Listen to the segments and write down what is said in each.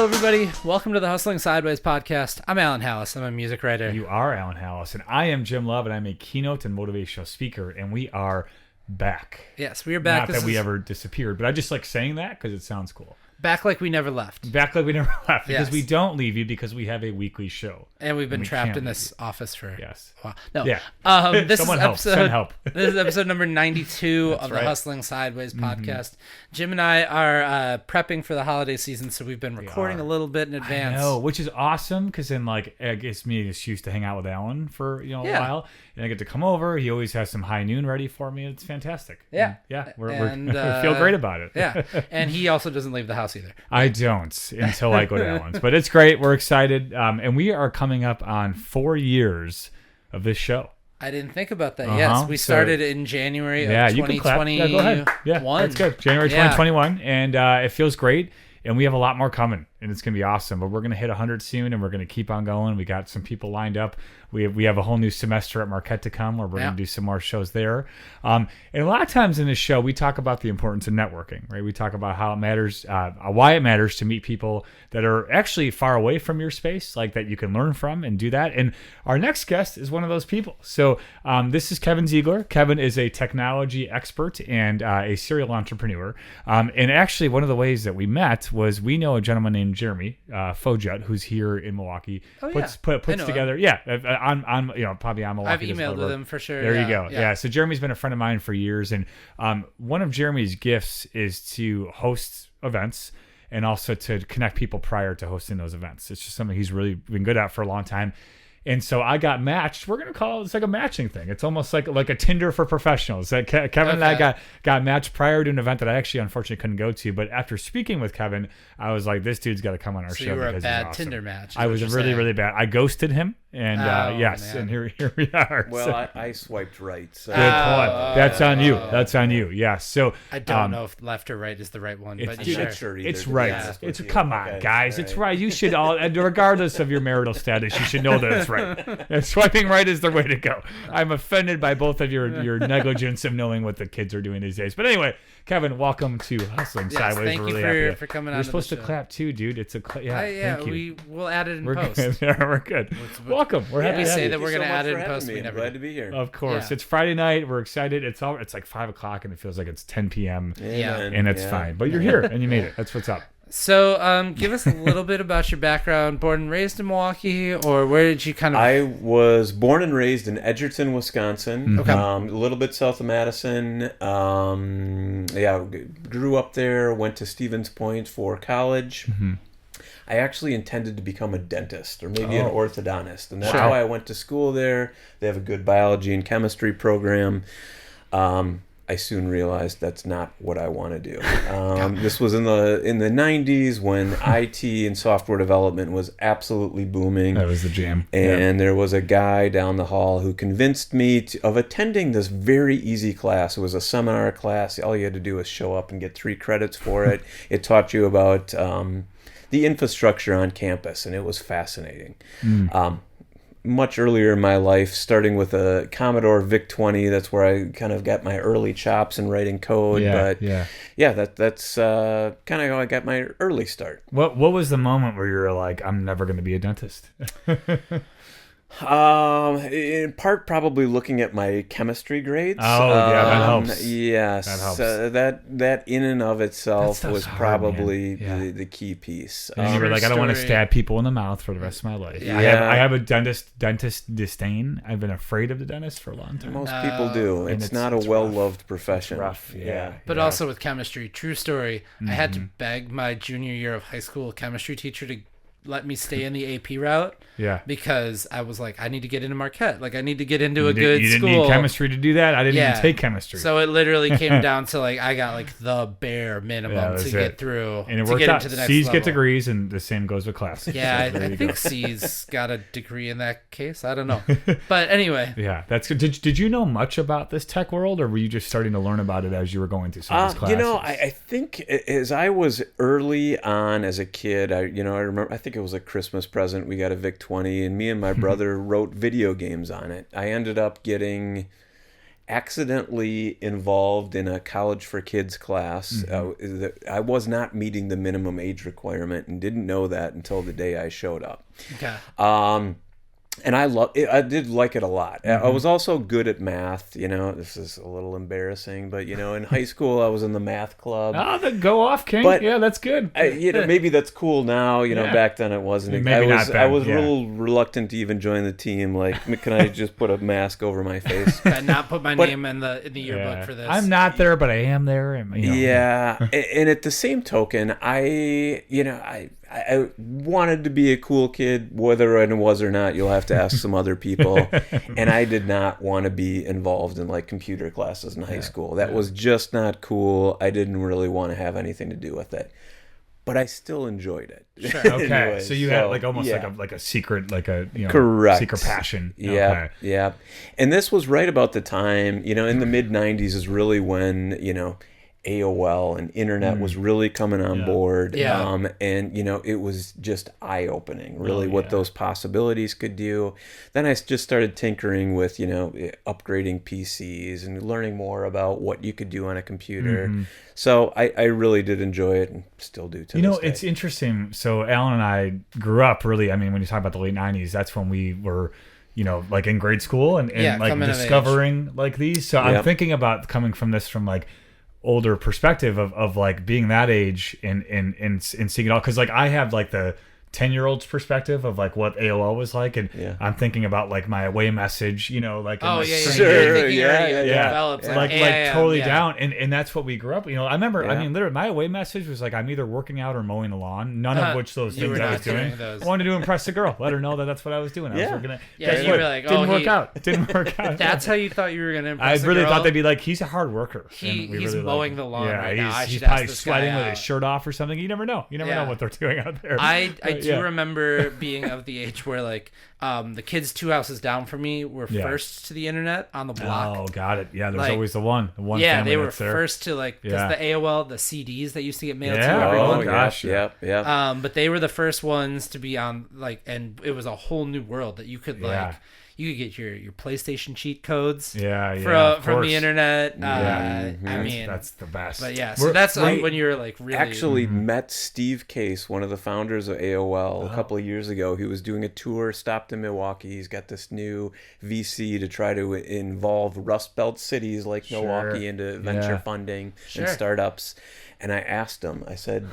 everybody. Welcome to the Hustling Sideways podcast. I'm Alan Halas. I'm a music writer. You are Alan Halas, and I am Jim Love, and I'm a keynote and motivational speaker, and we are back. Yes, we are back. Not that we ever disappeared, but I just like saying that because it sounds cool. Back like we never left. Back like we never left, because Yes. we don't leave you because we have a weekly show. And we've been trapped in can't this office for Yes. a while. No. Yeah. This Someone is help. episode, Send help. This is episode number 92 That's of the right. Hustling Sideways podcast. Jim and I are prepping for the holiday season, so we've been recording a little bit in advance. I know, which is awesome because then like it gives me an excuse to hang out with Alan for a while, and I get to come over. He always has some high noon ready for me. It's fantastic. Yeah. We And, feel great about it. Yeah. And he also doesn't leave the house either. I don't until I go to Alan's, but it's great. We're excited, and we are coming up on 4 years of this show. I didn't think about that. Yes, we started in January of 2021. You can clap. Yeah, go ahead. Yeah, that's good. January 2021, and it feels great. And we have a lot more coming, and it's going to be awesome. But we're going to hit 100 soon, and we're going to keep on going. We got some people lined up. We have a whole new semester at Marquette to come, where we're going to do some more shows there. And a lot of times in this show, we talk about the importance of networking, right? We talk about how it matters, why it matters to meet people that are actually far away from your space, like that you can learn from and do that. And our next guest is one of those people. So this is Kevin Ziegler. Kevin is a technology expert and a serial entrepreneur. And actually, one of the ways that we met was we know a gentleman named Jeremy Fojet, who's here in Milwaukee, puts together. On probably on Milwaukee. I've emailed with him for sure. There you go. Yeah. So Jeremy's been a friend of mine for years, and one of Jeremy's gifts is to host events and also to connect people prior to hosting those events. It's just something he's really been good at for a long time. And so I got matched. We're going to call it's like a matching thing. It's almost like a Tinder for professionals. Like Kevin and I got matched prior to an event that I actually unfortunately couldn't go to. But after speaking with Kevin, I was like, this dude's got to come on our show. So you were because a bad he's awesome. Tinder match. I was really, really bad. I ghosted him. And man. and here we are. Well, so. I swiped right. So. Good point. That's on you. That's on you. Yeah. So I don't know if left or right is the right one, but sure. It's right. Yeah. Come on, guys. It's right. You should all, regardless of your marital status, you should know that it's right. And swiping right is the way to go. I'm offended by both of your negligence of knowing what the kids are doing these days. But anyway, Kevin, welcome to Hustling Sideways. Thank you for coming on. You're supposed to clap too, dude. It's a thank you. We'll add it in We're post. Good. Yeah, we're good. Welcome. We're happy We to have say you. that we're going to add it in Thank you so much post. for We having me. never I'm glad do. to be here. Of course. Yeah. It's Friday night. We're excited. It's like 5 o'clock, and it feels like it's 10 p.m. Yeah. And it's fine. But you're here, and you made it. That's what's up. So, give us a little bit about your background. Born and raised in Milwaukee, or where did you kind of? I was born and raised in Edgerton, Wisconsin. Okay. A little bit south of Madison. Grew up there. Went to Stevens Point for college. Mm-hmm. I actually intended to become a dentist or maybe an orthodontist, and that's Wow. why I went to school there. They have a good biology and chemistry program. I soon realized that's not what I want to do. This was in the 90s when IT and software development was absolutely booming. That was the jam. And there was a guy down the hall who convinced me of attending this very easy class. It was a seminar class. All you had to do was show up and get 3 credits for it. It taught you about the infrastructure on campus, and it was fascinating. Much earlier in my life, starting with a Commodore VIC-20, that's where I kind of got my early chops in writing code. That's kind of how I got my early start. What was the moment where you were like, I'm never going to be a dentist? In part, probably looking at my chemistry grades. That helps. Yes, that helps. That in and of itself was hard, probably man. the key piece. And you were like, I don't want to stab people in the mouth for the rest of my life. Yeah. I have a dentist disdain. I've been afraid of the dentist for a long time. Most people do. And It's not a well-loved profession. It's rough. Yeah. But also with chemistry, true story. I had Mm-hmm. to beg my junior year of high school chemistry teacher to let me stay in the AP route. Yeah. Because I was like, I need to get into Marquette. Like, I need to get into a You good didn't school. need chemistry to do that. I didn't even take chemistry. So it literally came down to like I got like the bare minimum to get through and it to worked get out. into the next C's level. get degrees, and the same goes with classes. Yeah, So there I you think go. C's got a degree in that case. I don't know, but anyway. Yeah, that's good. Did you know much about this tech world, or were you just starting to learn about it as you were going through some of these classes? I think as I was early on as a kid, I remember. I think it was a Christmas present. We got a VIC-20, and me and my brother wrote video games on it. I ended up getting accidentally involved in a college for kids class. I was not meeting the minimum age requirement and didn't know that until the day I showed up. Okay. And I did like it a lot. I was also good at math. This is a little embarrassing, but in high school I was in the math club. Oh, then go off, King. But, yeah, that's good. Maybe that's cool now. Back then it wasn't. Maybe not then. I was a little reluctant to even join the team. Like, can I just put a mask over my face? And not put my name in the yearbook for this. I'm not there, but I am there. Yeah, and at the same token, I wanted to be a cool kid, whether I was or not. You'll have to ask some other people. And I did not want to be involved in like computer classes in high school. That was just not cool. I didn't really want to have anything to do with it. But I still enjoyed it. Sure. Okay. Anyway, so you had like almost like a secret, like a correct secret passion. Yeah. Okay. Yeah. And this was right about the time, in the mid 90s is really when, AOL and internet was really coming on board. Yeah. And it was just eye-opening, really, what those possibilities could do. Then I just started tinkering with, upgrading PCs and learning more about what you could do on a computer. So I really did enjoy it and still do to this day. It's interesting. So Alan and I grew up really, when you talk about the late 90s, that's when we were like in grade school and like discovering like these. So I'm thinking about coming from like older perspective of like being that age and seeing it all, because like I have like the 10-year-old's perspective of like what AOL was like, and I'm thinking about like my away message, like developed, like totally down, and that's what we grew up. I remember, literally my away message was like, I'm either working out or mowing the lawn, none of which those things I was doing. I wanted to impress the girl, let her know that that's what I was doing. I was working you were like, didn't work out. It didn't work out. That's how you thought you were gonna impress I really thought they'd be like, he's a hard worker. He's mowing the lawn right now. He's probably sweating with his shirt off or something. You never know what they're doing out there. I do remember being of the age where like the kids 2 houses down from me were first to the internet on the block. Oh, got it. Yeah, there's always the one family they were that's there. First to like, because the AOL, the CDs that used to get mailed to everyone. Oh gosh, yeah. But they were the first ones to be on like, and it was a whole new world that you could like. You could get your PlayStation cheat codes from the internet. That's the best. But so that's when you're like really... Actually met Steve Case, one of the founders of AOL, a couple of years ago. He was doing a tour, stopped in Milwaukee. He's got this new VC to try to involve Rust Belt cities like Milwaukee into venture funding and startups. And I asked him, I said,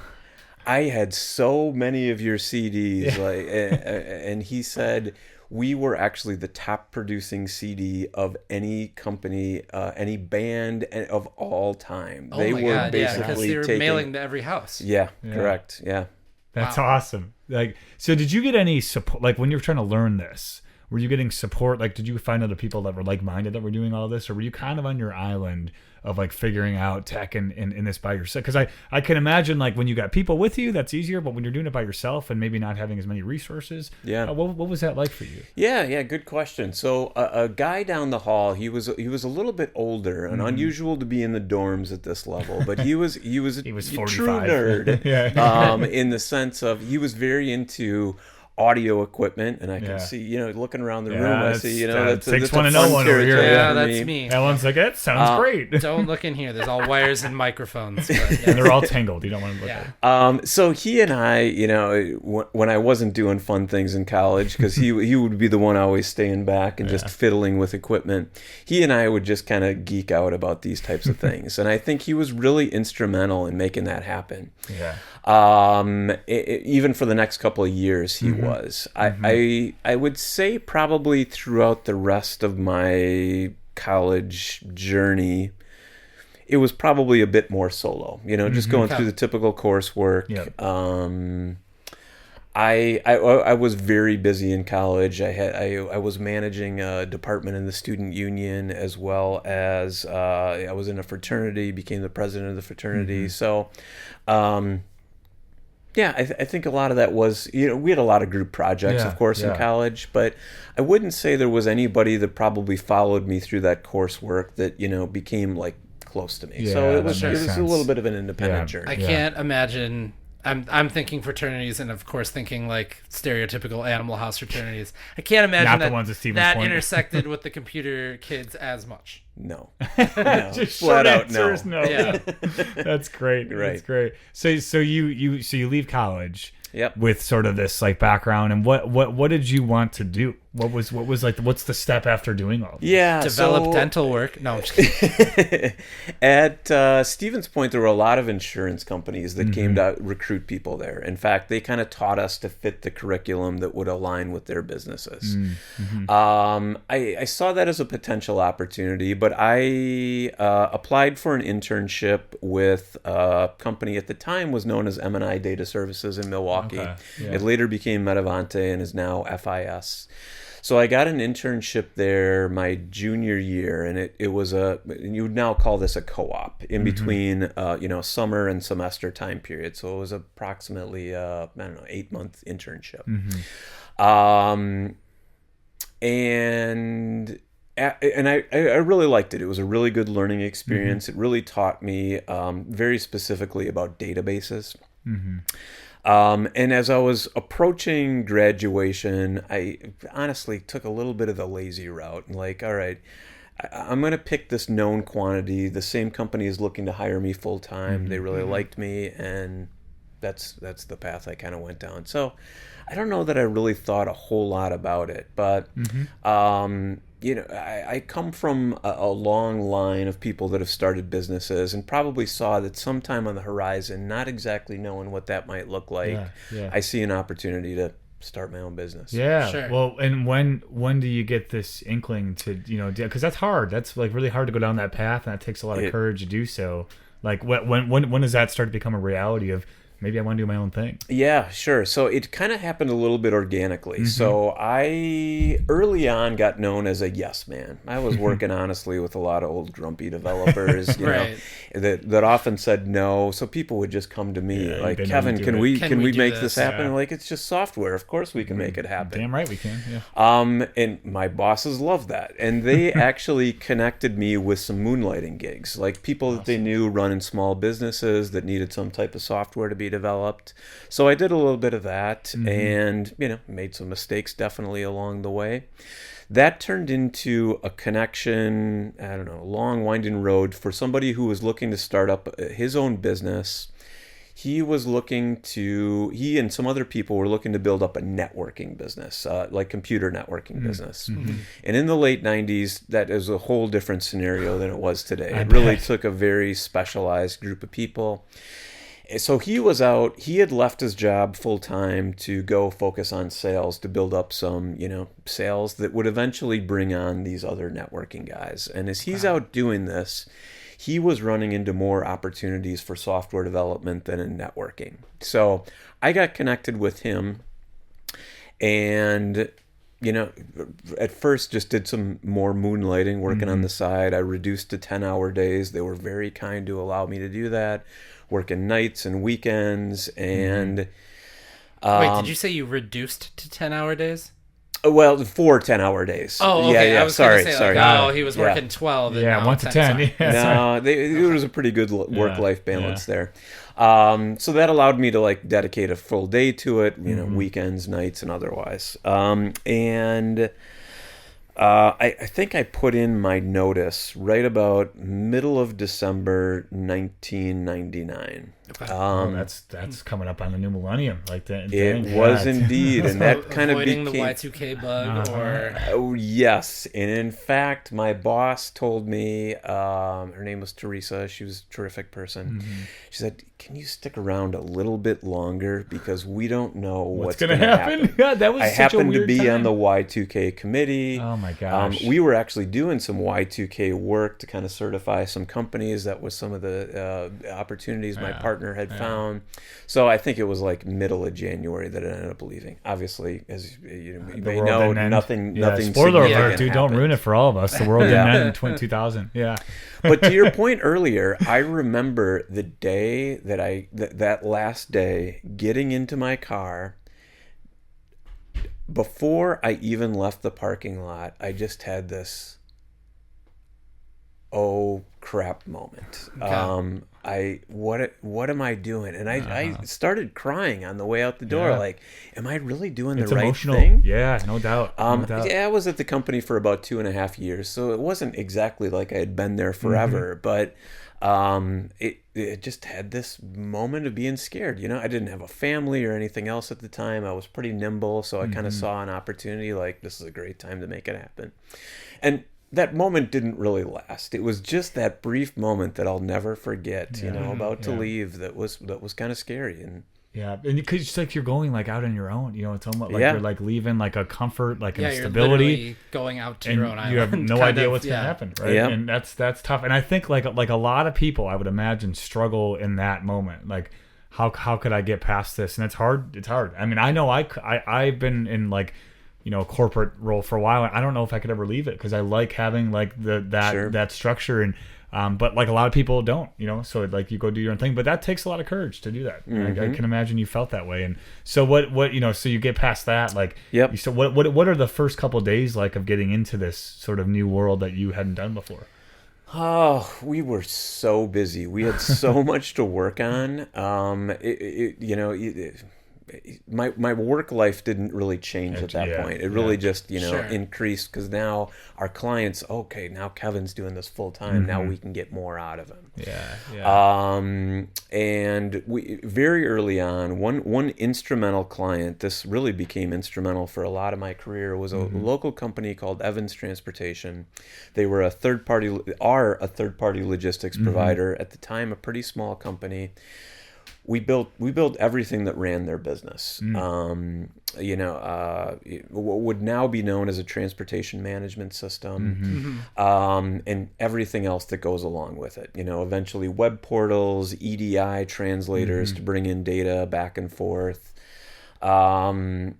I had so many of your CDs, and he said... We were actually the top producing CD of any company, any band of all time. Oh my God, because they were mailing to every house. Yeah, correct. Yeah. That's awesome. Like, so did you get any support, like when you were trying to learn this, were you getting support? Like, did you find other people that were like-minded that were doing all this, or were you kind of on your island of like figuring out tech and this by yourself? Because I can imagine like when you got people with you, that's easier, but when you're doing it by yourself and maybe not having as many resources, what was that like for you? Yeah, good question. So a guy down the hall, he was a little bit older and unusual to be in the dorms at this level, but he was a true nerd in the sense of he was very into audio equipment, and I can see, looking around the room, I see, that's 610 over here. Yeah, that's me. That one's like, it sounds great. Don't look in here. There's all wires and microphones. But, and they're all tangled. You don't want to look at it. So he and I, when I wasn't doing fun things in college, because he would be the one always staying back and just fiddling with equipment, he and I would just kind of geek out about these types of things. And I think he was really instrumental in making that happen. Yeah. Even for the next couple of years, he was. I would say probably throughout the rest of my college journey, it was probably a bit more solo. Just going through the typical coursework. Yep. I was very busy in college. I was managing a department in the student union, as well as I was in a fraternity, became the president of the fraternity. So. I think a lot of that was, we had a lot of group projects, of course, in college, but I wouldn't say there was anybody that probably followed me through that coursework that, became like close to me. So it was a little bit of an independent journey. I can't imagine I'm thinking fraternities, and of course thinking like stereotypical Animal House fraternities. I can't imagine that intersected with the computer kids as much. No. Just flat out no. Yeah. That's great. Right. That's great. So you leave college. Yep. With sort of this like background, and what did you want to do? What was like what's the step after doing all this? Yeah, develop dental work. No, I'm just kidding. At Stevens Point, there were a lot of insurance companies that came to recruit people there. In fact, they kind of taught us to fit the curriculum that would align with their businesses. I saw that as a potential opportunity, but I applied for an internship with a company at the time was known as M&I Data Services in Milwaukee. Okay. Yeah. It later became Metavante and is now FIS. So I got an internship there my junior year, and it was you would now call this a co-op in between, summer and semester time period. So it was approximately, 8-month internship. And I really liked it. It was a really good learning experience. It really taught me very specifically about databases. And as I was approaching graduation, I honestly took a little bit of the lazy route. Like, all right, I'm going to pick this known quantity. The same company is looking to hire me full time. They really liked me, and that's the path I kind of went down. So I don't know that I really thought a whole lot about it, but I come from a long line of people that have started businesses and probably saw that sometime on the horizon, not exactly knowing what that might look like, I see an opportunity to start my own business. Yeah. Sure. Well, and when do you get this inkling to, because that's hard. That's like really hard to go down that path, and that takes a lot of courage to do so. Like when does that start to become a reality of, maybe I want to do my own thing? Yeah, sure. So it kind of happened a little bit organically. So I early on got known as a yes man. I was working honestly with a lot of old grumpy developers, you know, that often said no. So people would just come to me like, Kevin, can we make this happen? Like, it's just software. Of course we can make it happen. Damn right we can. Yeah. And my bosses loved that, and they actually connected me with some moonlighting gigs, like people that they knew running small businesses that needed some type of software to be developed. So I did a little bit of that, and made some mistakes definitely along the way. That turned into a connection, I don't know, a long winding road for somebody who was looking to start up his own business. He and some other people were looking to build up a networking business, like computer networking business. And in the late 90s, that is a whole different scenario than it was today. It really took a very specialized group of people. So he was out, he had left his job full time to go focus on sales, to build up some, sales that would eventually bring on these other networking guys. And as he's out doing this, he was running into more opportunities for software development than in networking. So I got connected with him, and at first just did some more moonlighting, working on the side. I reduced to 10-hour days. They were very kind to allow me to do that, working nights and weekends. And wait, did you say you reduced to 10-hour days? Well, 4 10-hour days. Oh, okay. Yeah. I was sorry. He was working 12. And 1 to 10. No, there was a pretty good work-life balance there. So that allowed me to dedicate a full day to it, weekends, nights, and otherwise. And I think I put in my notice right about middle of December 1999. That's coming up on the new millennium, like that. It was indeed, and that kind of became the Y2K bug, or yes. And in fact, my boss told me, her name was Teresa. She was a terrific person. She said, "Can you stick around a little bit longer, because we don't know what's going to happen." Yeah, that was I such happened a weird to be time. on the Y2K committee. Oh my gosh. We were actually doing some Y2K work to kind of certify some companies. That was some of the opportunities my partner had found. So I think it was middle of January that I ended up leaving. Obviously, as you may know, nothing spoiler alert, dude, don't ruin it for all of us. The world didn't end in 2000. Yeah. But to your point earlier, I remember the day that last day, getting into my car. Before I even left the parking lot, I just had this, oh crap moment. Okay. What am I doing? And I started crying on the way out the door. Yeah. Like, am I really doing It's the right emotional. thing? Yeah, no doubt. No doubt. Yeah, I was at the company for about 2.5 years, so it wasn't exactly like I had been there forever, but it just had this moment of being scared. You know, I didn't have a family or anything else at the time. I was pretty nimble, so I kind of saw an opportunity like, this is a great time to make it happen. And that moment didn't really last. It was just that brief moment that I'll never forget, you know, about to leave, that was kind of scary. And yeah, and because it's like you're going like out on your own, you know, it's almost like you're like leaving like a comfort, like a stability. You're going out to your own island. You have no idea what's going to happen, right? Yeah. And that's tough. And I think like a lot of people, I would imagine, struggle in that moment. Like, how could I get past this? And it's hard. It's hard. I mean, I know I've been in like, you know, a corporate role for a while, and I don't know if I could ever leave it because I like having like that structure. And but like a lot of people don't, you know, so like you go do your own thing, but that takes a lot of courage to do that. I can imagine you felt that way. And so what you know, so you get past that, like, so what are the first couple of days like of getting into this sort of new world that you hadn't done before? Oh, we were so busy. We had so much to work on. My work life didn't really change at that point. It really just, increased because now our clients, okay, now Kevin's doing this full time. Now we can get more out of him. And we very early on, one instrumental client, this really became instrumental for a lot of my career, was a local company called Evans Transportation. They were a third party logistics provider at the time, a pretty small company. We built everything that ran their business. What would now be known as a transportation management system, and everything else that goes along with it. You know, eventually web portals, EDI translators to bring in data back and forth. And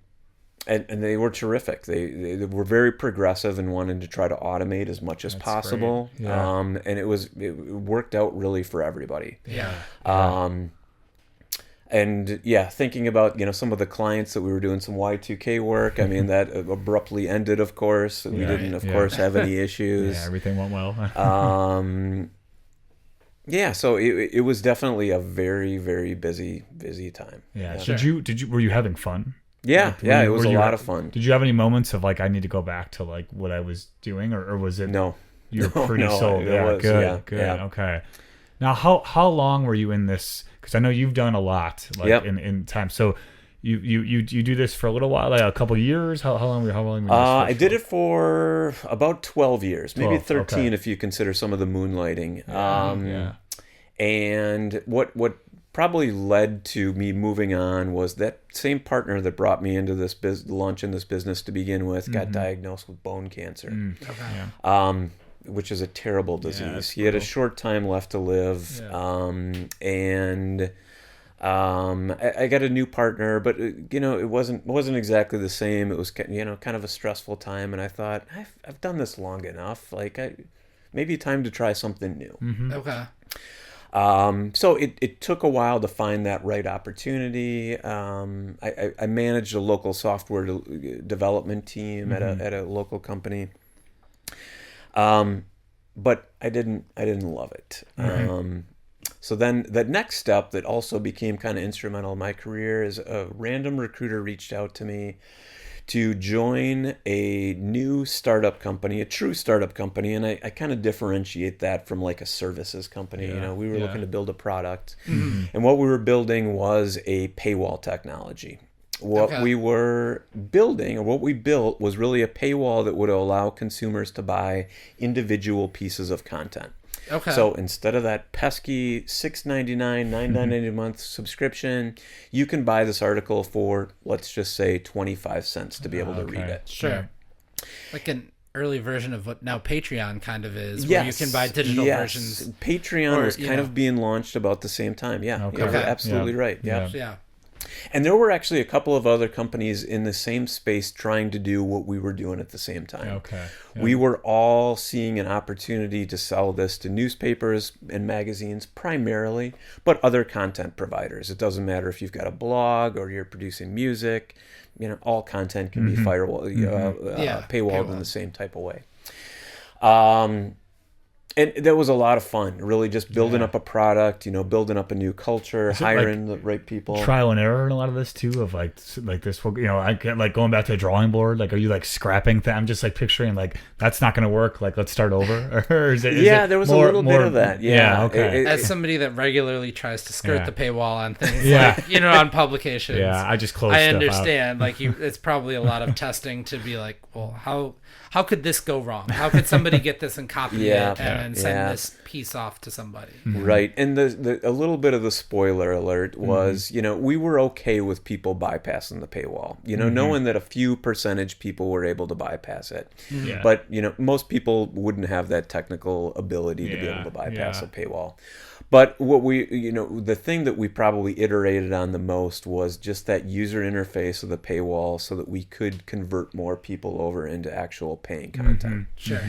they were terrific. They were very progressive and wanted to try to automate as much as possible. And it worked out really for everybody. And thinking about, some of the clients that we were doing some Y2K work, I mean, that abruptly ended, of course. We didn't, of course, have any issues. Everything went well. So it was definitely a very, very busy time. Were you having fun? It was a lot of fun. Did you have any moments of like, I need to go back to like what I was doing, or was it? No. You're pretty sold. Good. Okay. Now, how long were you in this? Because I know you've done a lot, like in time. So you do this for a little while, like a couple of years. How long were you? I did it for about 12 years, maybe 13 if you consider some of the moonlighting. And what probably led to me moving on was that same partner that brought me into this launch in this business to begin with got diagnosed with bone cancer. Which is a terrible disease. He had a short time left to live, and I got a new partner, but it wasn't exactly the same. It was kind of a stressful time, and I thought I've done this long enough. Like maybe time to try something new. Okay. So it took a while to find that right opportunity. I managed a local software development team at a local company. But I didn't love it. So then the next step that also became kind of instrumental in my career is a random recruiter reached out to me to join a new startup company, a true startup company. And I kind of differentiate that from like a services company. We were looking to build a product, and what we were building was a paywall technology. What we were building, or what we built, was really a paywall that would allow consumers to buy individual pieces of content. Okay. So instead of that pesky $6.99, $9.99 a month subscription, you can buy this article for, let's just say, 25 cents to be able to read it. Sure. Like an early version of what now Patreon kind of is, where you can buy digital versions. Patreon was kind of being launched about the same time. You're absolutely right. Yeah. And there were actually a couple of other companies in the same space trying to do what we were doing at the same time. We were all seeing an opportunity to sell this to newspapers and magazines primarily, but other content providers. It doesn't matter if you've got a blog or you're producing music. All content can be paywalled in the same type of way. And that was a lot of fun, really just building up a product, building up a new culture, hiring the right people. Trial and error in a lot of this too, of like this, I get like going back to the drawing board. Like, are you like scrapping things? I'm just like picturing like, that's not going to work. Like, let's start over. Or is it there was a little bit of that. Yeah. Okay. As somebody that regularly tries to skirt the paywall on things, like, on publications. Yeah, I just closed I stuff understand. Like, it's probably a lot of testing to be like, well, how could this go wrong? How could somebody get this and copy it and send this piece off to somebody? Right. And a little bit of the spoiler alert was, we were okay with people bypassing the paywall, knowing that a few percentage people were able to bypass it. Yeah. But, most people wouldn't have that technical ability to be able to bypass a paywall. But what the thing that we probably iterated on the most was just that user interface of the paywall so that we could convert more people over into actual paying content. Sure.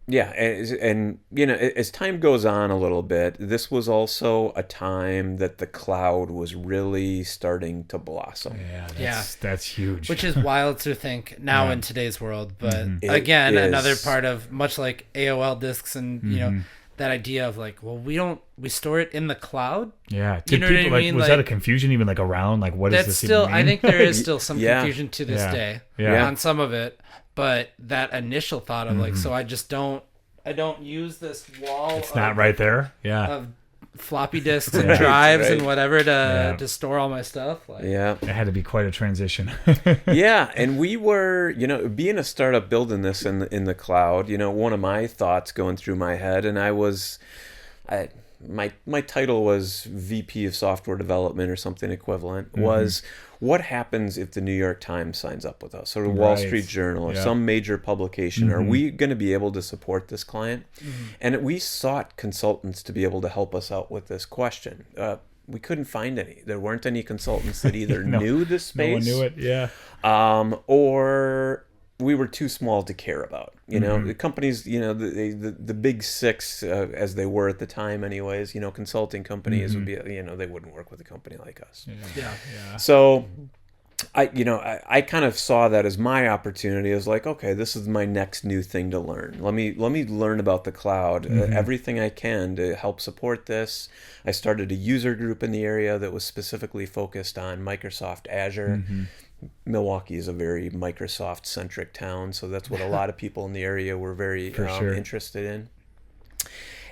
And as time goes on a little bit, this was also a time that the cloud was really starting to blossom. That's huge. Which is wild to think now in today's world. But again, another part of, much like AOL disks and, that idea of like, well, we store it in the cloud. Yeah. Did people, what I mean? Was that a confusion even like around, like, what is this even mean? I think there is still some confusion to this day on some of it. But that initial thought of like, so I don't use this wall. It's not right there. Yeah. Of floppy disks and drives and whatever to store all my stuff. Like, it had to be quite a transition. And we were, being a startup building this in the cloud, one of my thoughts going through my head, and my title was VP of Software Development or something equivalent, was what happens if the New York Times signs up with us, or the Wall Street Journal, or some major publication? Are we going to be able to support this client? And we sought consultants to be able to help us out with this question. We couldn't find any. There weren't any consultants that either knew the space, no one knew it, or we were too small to care about. The companies, the big six, as they were at the time anyways, consulting companies would be, they wouldn't work with a company like us. So I kind of saw that as my opportunity, as like, okay, this is my next new thing to learn. Let me learn about the cloud, everything I can to help support this. I started a user group in the area that was specifically focused on Microsoft Azure. Milwaukee is a very Microsoft-centric town, so that's what a lot of people in the area were very interested in.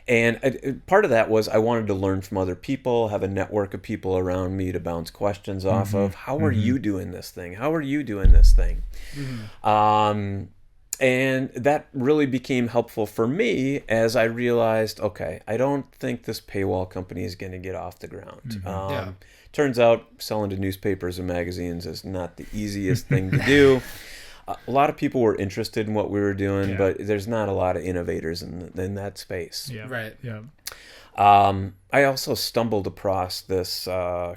And part of that was I wanted to learn from other people, have a network of people around me to bounce questions off of. How are you doing this thing? How are you doing this thing? And that really became helpful for me as I realized, okay, I don't think this paywall company is going to get off the ground. Turns out selling to newspapers and magazines is not the easiest thing to do. A lot of people were interested in what we were doing, but there's not a lot of innovators in that space. I also stumbled across this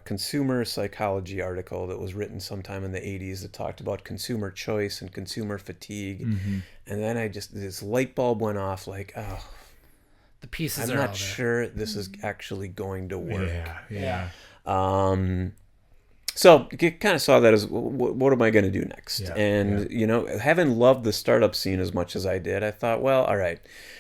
consumer psychology article that was written sometime in the 80s that talked about consumer choice and consumer fatigue. And then this light bulb went off like, oh, the pieces I'm are not sure this is actually going to work. So you kind of saw that as, what am I going to do next? Having loved the startup scene as much as I did, I thought, well, all right,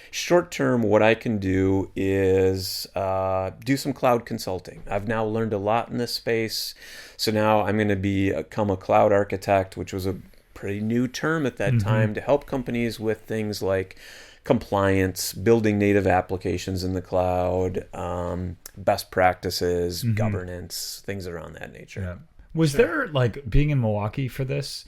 short term, what I can do is do some cloud consulting. I've now learned a lot in this space. So now I'm going to become a cloud architect, which was a pretty new term at that time, to help companies with things like compliance, building native applications in the cloud, best practices, governance, things around that nature. Was there, like, being in Milwaukee for this,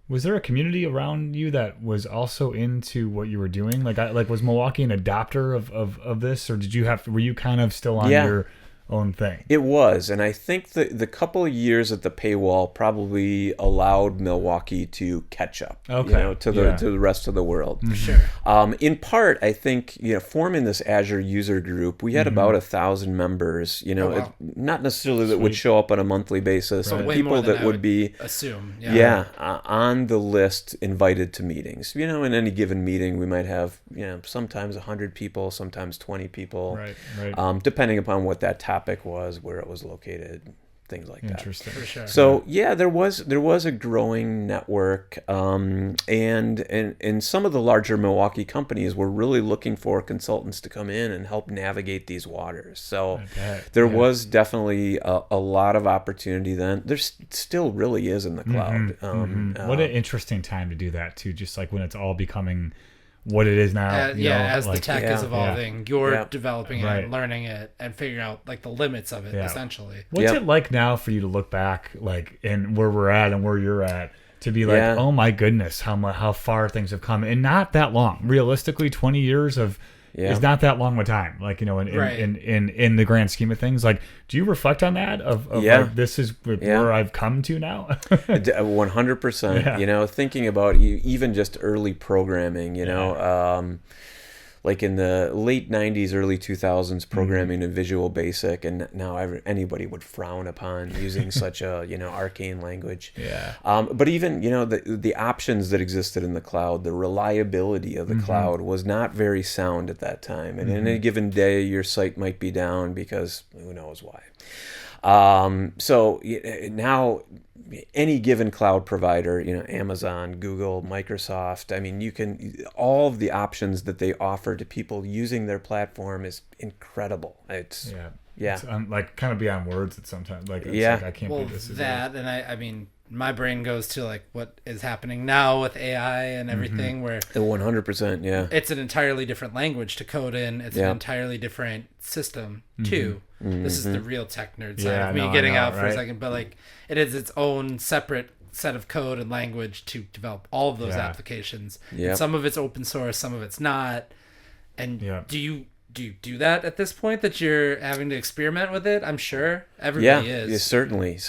was there a community around you that was also into what you were doing? Like, was Milwaukee an adopter of this, or were you kind of still on your own thing? It was, and I think the couple of years at the paywall probably allowed Milwaukee to catch up, to the rest of the world. Sure. In part, I think forming this Azure user group, we had about 1,000 members. Not necessarily that would show up on a monthly basis, but people that would be on the list invited to meetings. In any given meeting, we might have sometimes 100 people, sometimes 20 people, depending upon what that topic was, where it was located. things like that. Interesting. For sure. So there was a growing network, and some of the larger Milwaukee companies were really looking for consultants to come in and help navigate these waters. So there was definitely a lot of opportunity then. There still really is in the cloud. What an interesting time to do that too. Just like when it's all becoming what it is now. As the tech is evolving, you're developing it and learning it and figuring out like the limits of it essentially. What's it like now for you to look back like and where we're at and where you're at to be like, oh my goodness, how far things have come in not that long. Realistically, 20 years of is not that long of a time. Like, in the grand scheme of things, like, do you reflect on that of like, this is where I've come to now? 100%, thinking about even just early programming, like in the late 90s, early 2000s, programming in Visual Basic, and now anybody would frown upon using such a arcane language. But even the options that existed in the cloud, the reliability of the cloud was not very sound at that time, and in any given day, your site might be down because who knows why. So now, any given cloud provider, Amazon, Google, Microsoft, I mean, all of the options that they offer to people using their platform is incredible. It's like kind of beyond words at sometimes. Like, like I can't believe this is that. And I mean, my brain goes to like what is happening now with AI and everything, where 100%, it's an entirely different language to code in. It's an entirely different system too. This is the real tech nerd side of me getting out for a second, but like it is its own separate set of code and language to develop all of those applications. And some of it's open source, some of it's not. And do you do that at this point that you're having to experiment with it? I'm sure everybody is. Yeah, certainly.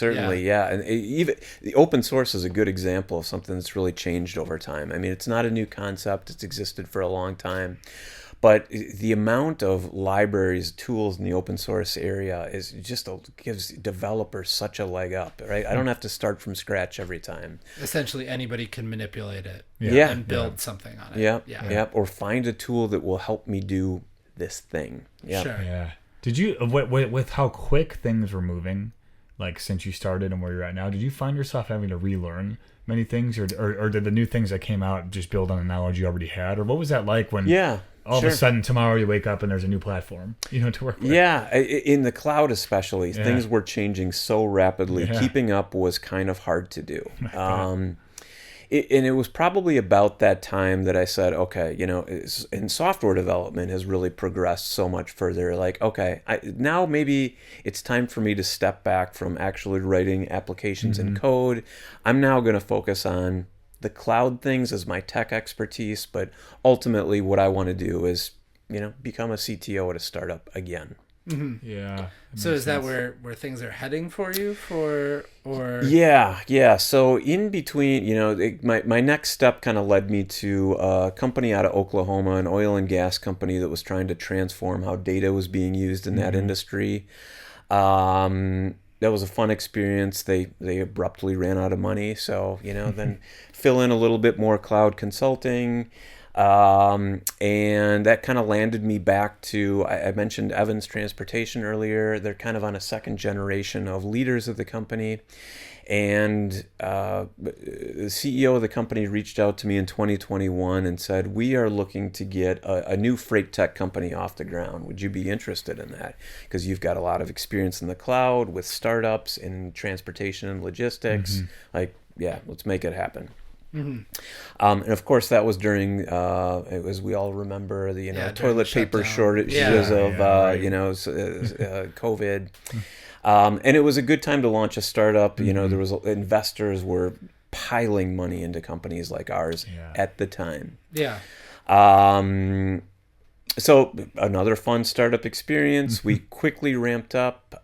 And even the open source is a good example of something that's really changed over time. I mean, it's not a new concept. It's existed for a long time. But the amount of libraries, tools in the open source area is just gives developers such a leg up, right? I don't have to start from scratch every time. Essentially, anybody can manipulate it and build something on it. Or find a tool that will help me do this thing. Sure. Yeah. Did you with how quick things were moving, like since you started and where you're at now, did you find yourself having to relearn many things, or did the new things that came out just build on the knowledge you already had, or what was that like when all of a sudden tomorrow you wake up and there's a new platform to work with? In the cloud especially, things were changing so rapidly. Keeping up was kind of hard to do. And it was probably about that time that I said, okay, and software development has really progressed so much further. Like, okay, now maybe it's time for me to step back from actually writing applications and code. I'm now going to focus on the cloud things as my tech expertise. But ultimately, what I want to do is, become a CTO at a startup again. Yeah. So is that where things are heading for you or? Yeah. So in between, my next step kind of led me to a company out of Oklahoma, an oil and gas company that was trying to transform how data was being used in that industry. That was a fun experience. They abruptly ran out of money. So, then fill in a little bit more cloud consulting. And that kind of landed me back to, I mentioned Evans Transportation earlier. They're kind of on a second generation of leaders of the company. And the CEO of the company reached out to me in 2021 and said, we are looking to get a new freight tech company off the ground. Would you be interested in that? Because you've got a lot of experience in the cloud with startups in transportation and logistics. Let's make it happen. And of course, that was during, as we all remember, the toilet paper shortages of COVID. And it was a good time to launch a startup. There was investors were piling money into companies like ours at the time. So another fun startup experience. We quickly ramped up.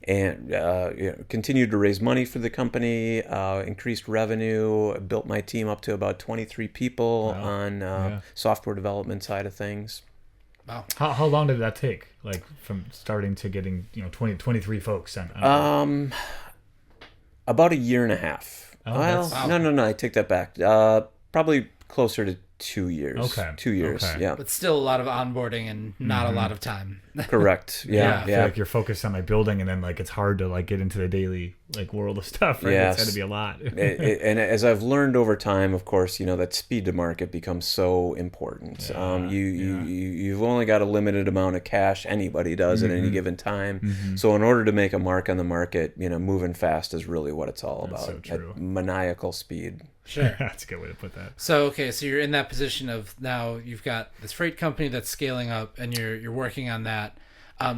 And continued to raise money for the company, increased revenue, built my team up to about 23 people on software development side of things. Wow. How long did that take? Like from starting to getting 23 folks? About a year and a half. No, I take that back. Probably closer to 2 years. Okay. 2 years. Okay. Yeah. But still a lot of onboarding and not a lot of time. Correct. Yeah. I feel like you're focused on like building, and then like it's hard to like get into the daily like world of stuff. Right? Yes. It's got to be a lot. And as I've learned over time, of course, that speed to market becomes so important. You've only got a limited amount of cash. Anybody does at any given time. So in order to make a mark on the market, moving fast is really what it's all about. So true. At maniacal speed. Sure. That's a good way to put that. So you're in that position of now you've got this freight company that's scaling up, and you're working on that.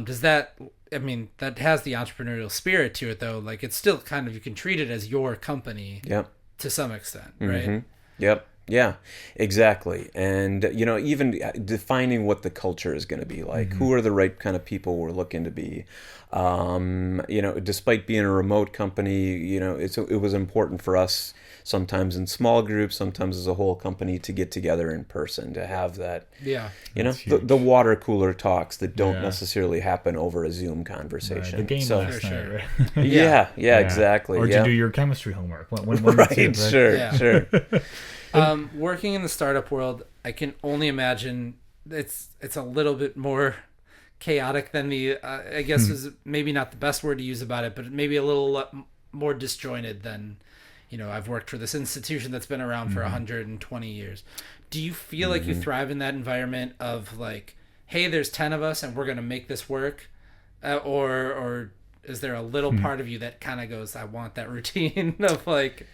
Does that? I mean, that has the entrepreneurial spirit to it, though. Like, it's still kind of, you can treat it as your company. Yep. To some extent, right? Yep. Yeah, exactly. And, even defining what the culture is going to be like, who are the right kind of people we're looking to be. Despite being a remote company, it was important for us sometimes in small groups, sometimes as a whole company to get together in person, to have that, the water cooler talks that don't necessarily happen over a Zoom conversation. Right. The game last night, right? yeah, exactly. Or to do your chemistry homework. Right, sure. Working in the startup world, I can only imagine it's a little bit more chaotic than the I guess is maybe not the best word to use about it, but maybe a little more disjointed than I've worked for this institution that's been around for 120 years. Do you feel like you thrive in that environment of like, hey, there's 10 of us and we're going to make this work, or is there a little part of you that kind of goes, I want that routine of like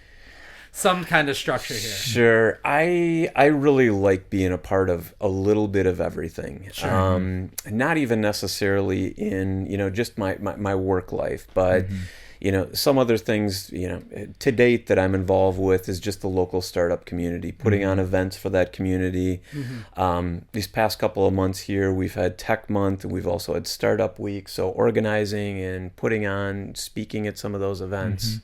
some kind of structure here? Sure. I really like being a part of a little bit of everything. Sure. Not even necessarily in, just my work life, but some other things, to date that I'm involved with is just the local startup community, putting on events for that community. These past couple of months here, we've had Tech Month, and we've also had Startup Week. So organizing and putting on, speaking at some of those events.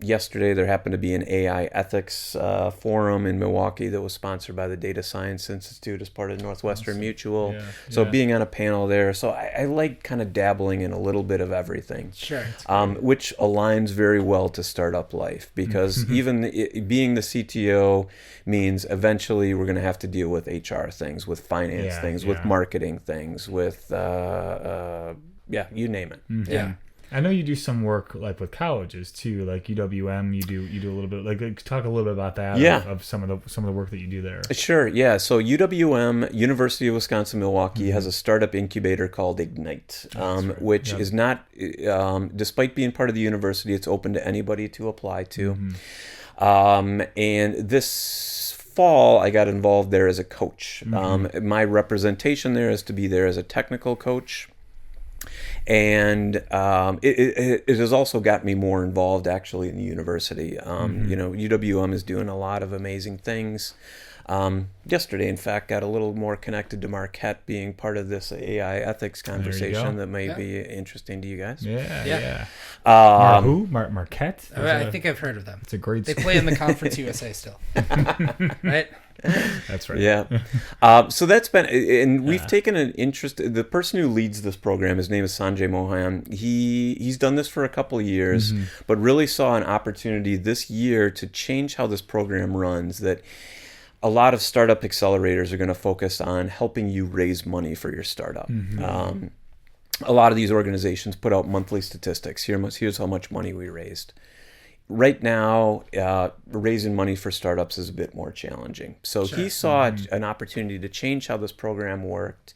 Yesterday, there happened to be an AI ethics forum in Milwaukee that was sponsored by the Data Science Institute as part of Northwestern Mutual. So being on a panel there. So I like kind of dabbling in a little bit of everything. Sure. Which aligns very well to startup life, because even being the CTO means eventually we're going to have to deal with HR things, with finance things, with marketing things, with, you name it. Yeah. I know you do some work like with colleges too, like UWM. You do a little bit, like talk a little bit about that. Of some of the work that you do there. Sure. Yeah. So UWM, University of Wisconsin-Milwaukee, has a startup incubator called Ignite, which is not, despite being part of the university, it's open to anybody to apply to. And this fall, I got involved there as a coach. My representation there is to be there as a technical coach. And it has also got me more involved actually in the university. UWM is doing a lot of amazing things. Yesterday, in fact, got a little more connected to Marquette being part of this AI ethics conversation that may be interesting to you guys. Yeah. Marquette? I think I've heard of them. It's a great. They play in the Conference USA still, right? That's right. Yeah. So that's been, and we've taken an interest. The person who leads this program, his name is Sanjay Mohan. He's done this for a couple of years, but really saw an opportunity this year to change how this program runs. That a lot of startup accelerators are going to focus on helping you raise money for your startup. A lot of these organizations put out monthly statistics. Here's how much money we raised. Right now, raising money for startups is a bit more challenging. So he saw an opportunity to change how this program worked,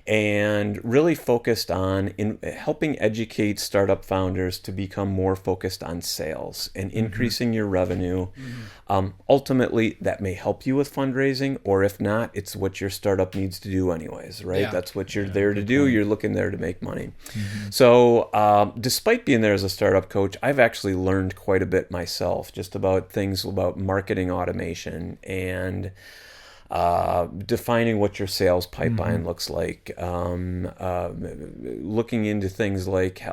and really focused on helping educate startup founders to become more focused on sales and increasing your revenue. Ultimately, that may help you with fundraising, or if not, it's what your startup needs to do anyways, right? Yeah. That's what you're there to do. You're looking there to make money. So despite being there as a startup coach, I've actually learned quite a bit myself, just about things about marketing automation and defining what your sales pipeline looks like, looking into things like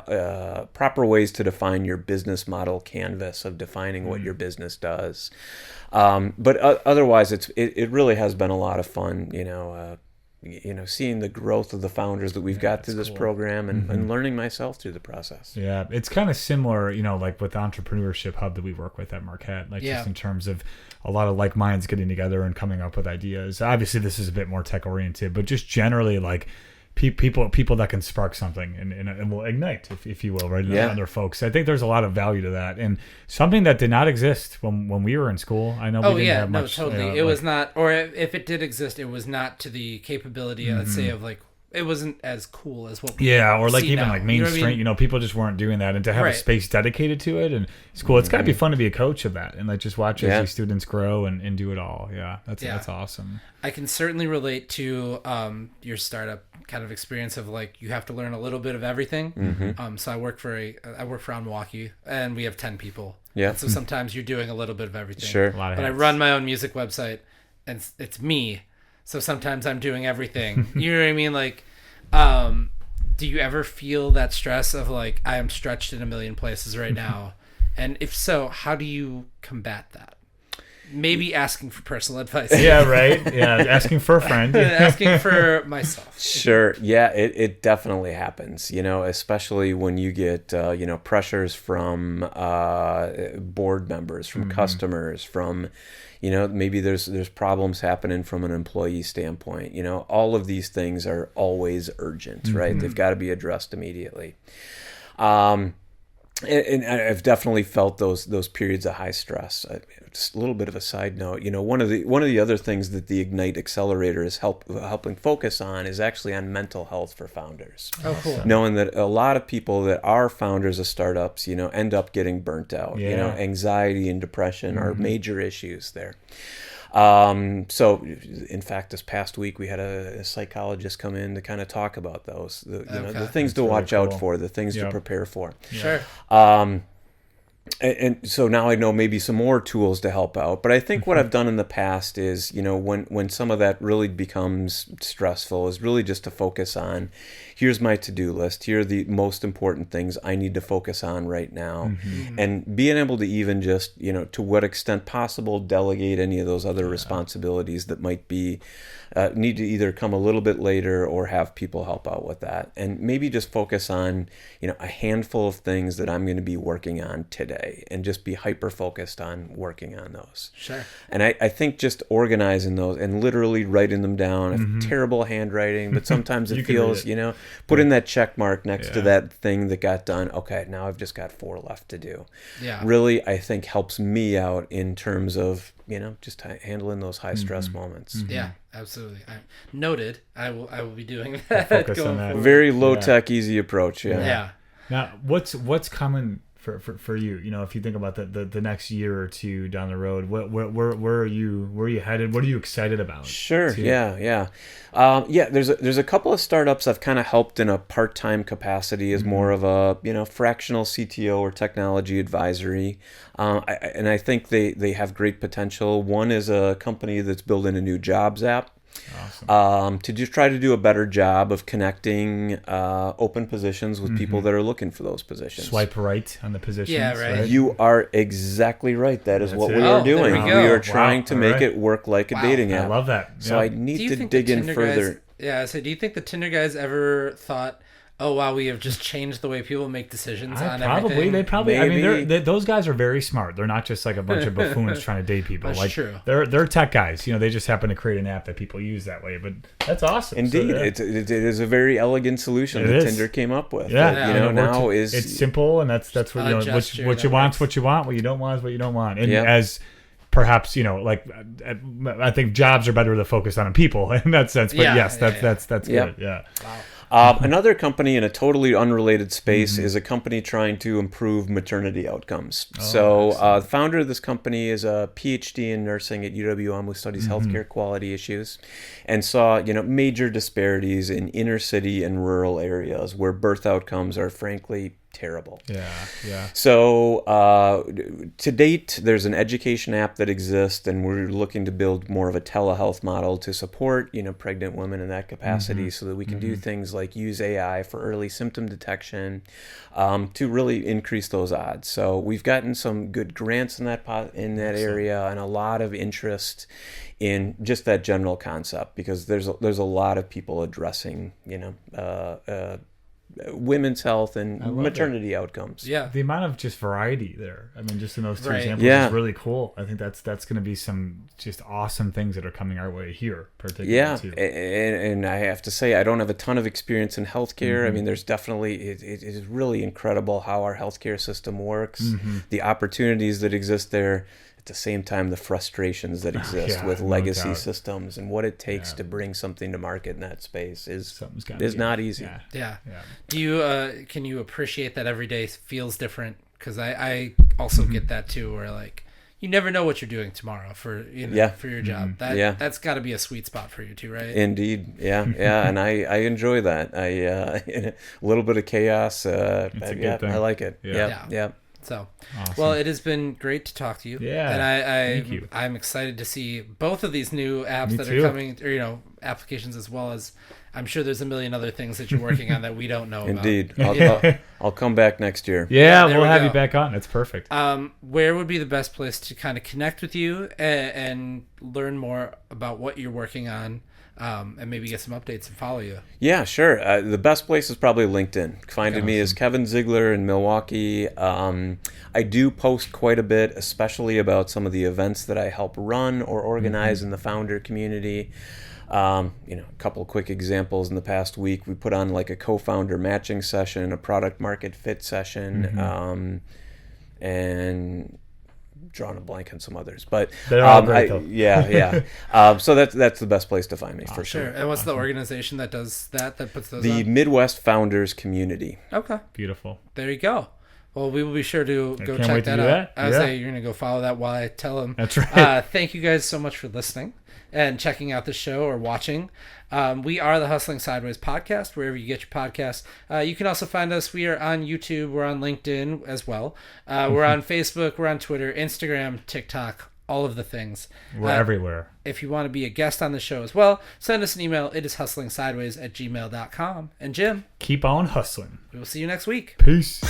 proper ways to define your business model canvas of defining what your business does. But otherwise, it really has been a lot of fun, seeing the growth of the founders that we've got through this program and learning myself through the process. Yeah, it's kind of similar, like with the Entrepreneurship Hub that we work with at Marquette, just in terms of a lot of like minds getting together and coming up with ideas. Obviously, this is a bit more tech oriented, but just generally like people that can spark something and will ignite, if you will, right? Yeah. Other folks. I think there's a lot of value to that, and something that did not exist when we were in school. I know. We didn't have much, totally. It was not, or if it did exist, it was not to the capability, let's say, of like. It wasn't as cool as what we or like even now. Like mainstream, I mean? People just weren't doing that, and to have a space dedicated to it, and it's cool. It's got to be fun to be a coach of that, and like just watch as these students grow and do it all. Yeah, that's awesome. I can certainly relate to your startup kind of experience of like you have to learn a little bit of everything. So I work for Milwaukee, and we have 10 people. Yeah. And so sometimes you're doing a little bit of everything. Sure. But I run my own music website, and it's me. So sometimes I'm doing everything. You know what I mean? Like, do you ever feel that stress of like, I am stretched in a million places right now? And if so, how do you combat that? Maybe asking for personal advice. Yeah, right. Yeah, asking for a friend. Asking for myself. Sure. Yeah, it definitely happens, especially when you get, pressures from board members, from customers, from... maybe there's problems happening from an employee standpoint. All of these things are always urgent, right? They've got to be addressed immediately. And I've definitely felt those periods of high stress. Just a little bit of a side note, one of the other things that the Ignite Accelerator is helping focus on is actually on mental health for founders. Oh, cool. Knowing that a lot of people that are founders of startups, end up getting burnt out. Yeah. Anxiety and depression are major issues there. So in fact, this past week we had a psychologist come in to kind of talk about those, the things to watch out for, the things to prepare for. Sure. And so now I know maybe some more tools to help out. But I think what I've done in the past is, when some of that really becomes stressful, is really just to focus on, here's my to-do list. Here are the most important things I need to focus on right now. And being able to even just, to what extent possible, delegate any of those other responsibilities that might be, need to either come a little bit later or have people help out with that. And maybe just focus on, a handful of things that I'm going to be working on today, and just be hyper-focused on working on those. Sure. And I think just organizing those and literally writing them down. I have terrible handwriting, but sometimes it feels, putting that check mark next to that thing that got done. Okay, now I've just got 4 left to do. Yeah. Really, I think helps me out in terms of, just handling those high stress moments. Yeah, absolutely. Noted. I will be doing that. Focus on that. Very low tech, easy approach. Yeah. Now, what's coming for you? If you think about the next year or two down the road, where are you headed? What are you excited about? Sure. Yeah. There's a couple of startups I've kind of helped in a part-time capacity as more of a fractional CTO or technology advisory, and I think they have great potential. One is a company that's building a new jobs app. Awesome. To just try to do a better job of connecting open positions with people that are looking for those positions. Swipe right on the positions. Yeah, right. You are exactly right. That's what we are doing. We are trying to make it work like a dating app. I love that. So I need to dig in further. So do you think the Tinder guys ever thought, oh wow, we have just changed the way people make decisions on everything? They probably. Maybe. I mean, those guys are very smart. They're not just like a bunch of buffoons trying to date people. That's true. They're tech guys. They just happen to create an app that people use that way. But that's awesome. Indeed, it is a very elegant solution that Tinder came up with. Yeah, now it's simple, and that's what what you want is what you want. What you don't want is what you don't want. And as perhaps I think jobs are better to focus on people in that sense. But yes, that's good. Yeah. Wow. Another company in a totally unrelated space is a company trying to improve maternity outcomes. The founder of this company is a PhD in nursing at UWM who studies healthcare quality issues, and saw major disparities in inner city and rural areas where birth outcomes are frankly terrible. Yeah. So to date, there's an education app that exists, and we're looking to build more of a telehealth model to support, pregnant women in that capacity, so that we can do things like use AI for early symptom detection, to really increase those odds. So we've gotten some good grants in that area, and a lot of interest in just that general concept, because there's a lot of people addressing women's health and maternity outcomes. Yeah, the amount of just variety there. I mean, just in those two examples is really cool. I think that's going to be some just awesome things that are coming our way here, particularly too. And I have to say, I don't have a ton of experience in healthcare. I mean, there's definitely it is really incredible how our healthcare system works, the opportunities that exist there. At the same time, the frustrations that exist with legacy systems, and what it takes to bring something to market in that space is not easy. Yeah. Do you can you appreciate that every day feels different? Because I also get that too, where like you never know what you're doing tomorrow for your job. That's got to be a sweet spot for you too, right? Indeed, and I enjoy that. A little bit of chaos. I like it. Yeah. So, awesome. Well, it has been great to talk to you. Yeah, and thank you. I'm excited to see both of these new apps are coming, or applications, as well as I'm sure there's a million other things that you're working on that we don't know Indeed. about. Indeed, I'll come back next year. Yeah, we'll have you back on. That's perfect. Where would be the best place to kind of connect with you and learn more about what you're working on? And maybe get some updates and follow you. Yeah, sure. The best place is probably LinkedIn. Finding me is Kevin Ziegler in Milwaukee. I do post quite a bit, especially about some of the events that I help run or organize in the founder community. A couple of quick examples. In the past week, we put on like a co-founder matching session, a product market fit session, and drawing a blank on some others, but they're all great, so that's the best place to find me for sure. And what's the organization that does that puts those the on? Midwest Founders Community. Okay, beautiful. There you go. Well, we will be sure to go check that out. I would say you're gonna go follow that while I tell them. That's right. Thank you guys so much for listening and checking out the show or watching. We are the Hustling Sideways podcast, wherever you get your podcasts. You can also find us. We are on YouTube. We're on LinkedIn as well. We're on Facebook. We're on Twitter, Instagram, TikTok, all of the things. We're everywhere. If you want to be a guest on the show as well, send us an email. It is hustlingsideways@gmail.com. And Jim, keep on hustling. We will see you next week. Peace.